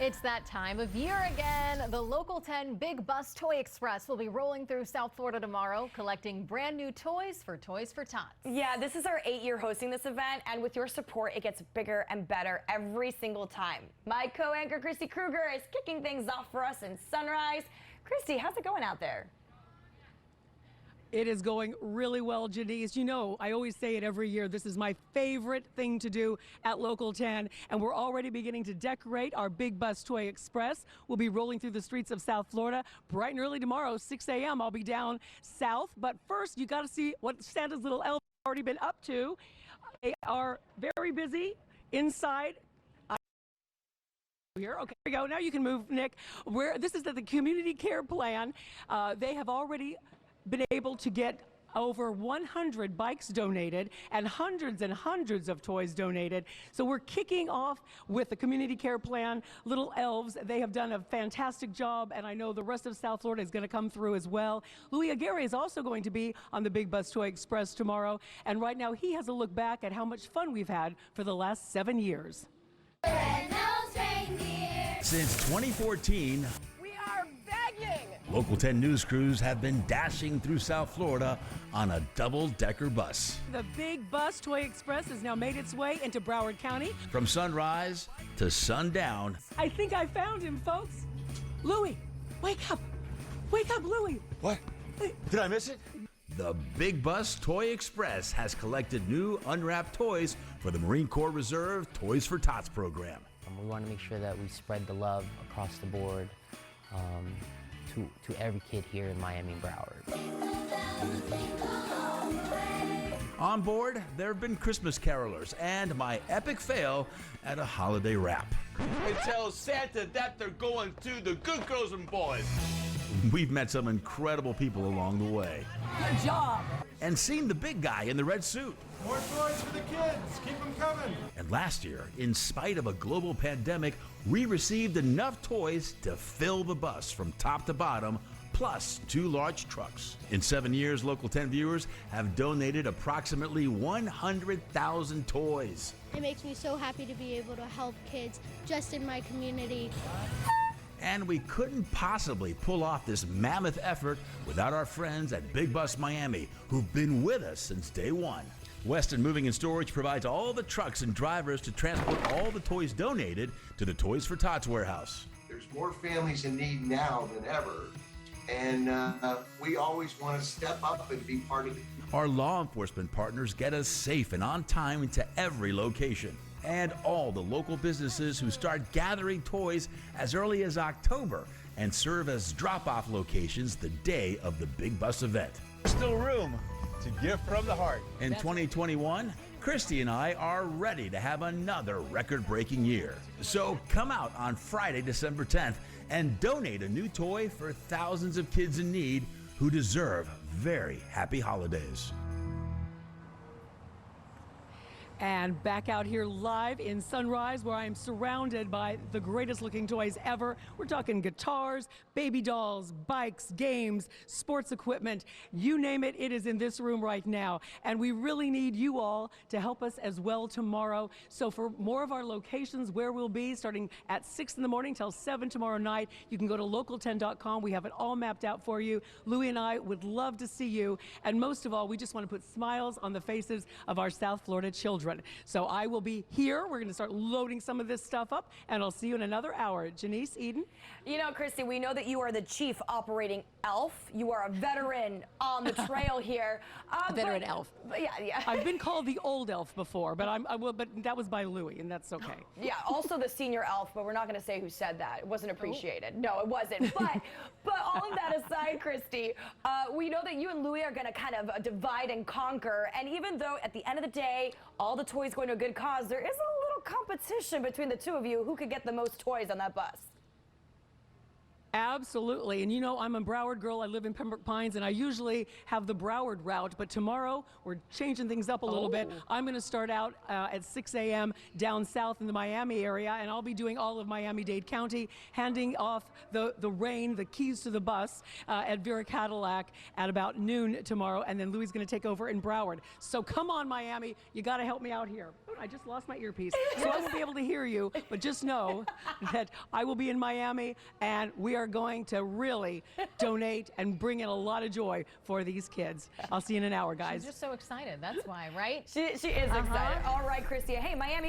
It's that time of year again. The Local 10 Big Bus Toy Express will be rolling through South Florida tomorrow, collecting brand new toys for Toys for Tots. Yeah, this is our 8th year hosting this event, and with your support, it gets bigger and better every single time. My co-anchor, Christy Kruger, is kicking things off for us in Sunrise. Christy, how's it going out there? It is going really well, Janice. You know, I always say it every year. This is my favorite thing to do at Local 10, and we're already beginning to decorate our Big Bus Toy Express. We'll be rolling through the streets of South Florida bright and early tomorrow, 6 a.m. I'll be down south, but first you got to see what Santa's little elves have already been up to. They are very busy inside. Here. Okay, here we go. Now you can move, Nick. This is the community care plan. They have already been able to get over 100 bikes donated and hundreds of toys donated. So we're kicking off with the community care plan. Little elves, they have done a fantastic job, and I know the rest of South Florida is going to come through as well. Louis Aguirre is also going to be on the Big Bus Toy Express tomorrow, and right now he has a look back at how much fun we've had for the last 7 years. Since 2014, We are begging! Local 10 news crews have been dashing through South Florida on a double-decker bus. The Big Bus Toy Express has now made its way into Broward County. From sunrise to sundown, I think I found him, folks. Louis, wake up. Wake up, Louis. What? Did I miss it? the Big Bus Toy Express has collected new unwrapped toys for the Marine Corps Reserve Toys for Tots program. We want to make sure that we spread the love across the board to every kid here in Miami and Broward. On board, there have been Christmas carolers and my epic fail at a holiday wrap. And tell Santa that they're going to the good girls and boys. We've met some incredible people along the way. Good job. And seen the big guy in the red suit. More toys for the kids. Keep them coming. And last year, in spite of a global pandemic, we received enough toys to fill the bus from top to bottom, plus 2 large trucks. In 7 years, Local 10 viewers have donated approximately 100,000 toys. It makes me so happy to be able to help kids just in my community. And we couldn't possibly pull off this mammoth effort without our friends at Big Bus Miami, who've been with us since day one. Weston Moving and Storage provides all the trucks and drivers to transport all the toys donated to the Toys for Tots warehouse. There's more families in need now than ever, and we always want to step up and be part of it. Our law enforcement partners get us safe and on time into every location. And all the local businesses who start gathering toys as early as October and serve as drop-off locations the day of the Big Bus event. There's still room to give from the heart. In 2021, Christy and I are ready to have another record-breaking year. So come out on Friday, December 10th and donate a new toy for thousands of kids in need who deserve very happy holidays. And back out here live in Sunrise, where I am surrounded by the greatest looking toys ever. We're talking guitars, baby dolls, bikes, games, sports equipment, you name it, it is in this room right now. And we really need you all to help us as well tomorrow. So for more of our locations, where we'll be starting at 6 in the morning till 7 tomorrow night, you can go to local10.com. We have it all mapped out for you. Louis and I would love to see you. And most of all, we just want to put smiles on the faces of our South Florida children. So I will be here. We're going to start loading some of this stuff up, and I'll see you in another hour. Janice, Eden? You know, Christy, we know that you are the chief operating elf. You are a veteran on the trail here. Veteran elf. Yeah. I've been called the old elf before, but but that was by Louis, and that's okay. Yeah, also the senior elf, but we're not going to say who said that. It wasn't appreciated. Oh. No, it wasn't. But all of that aside, Christy, we know that you and Louis are going to kind of divide and conquer. And even though at the end of the day, all the toys going to a good cause, there is a little competition between the two of you who could get the most toys on that bus. Absolutely. And you know, I'm a Broward girl. I live in Pembroke Pines, and I usually have the Broward route. But tomorrow, we're changing things up a little bit. I'm going to start out at 6 a.m. down south in the Miami area, and I'll be doing all of Miami-Dade County, handing off the keys to the bus at Vera Cadillac at about noon tomorrow. And then Louis is going to take over in Broward. So come on, Miami. You got to help me out here. Oh, I just lost my earpiece, so I won't be able to hear you. But just know that I will be in Miami, and we are going to really donate and bring in a lot of joy for these kids. I'll see you in an hour, guys. She's just so excited. That's why, right? She is excited. All right, Christy. Hey, Miami.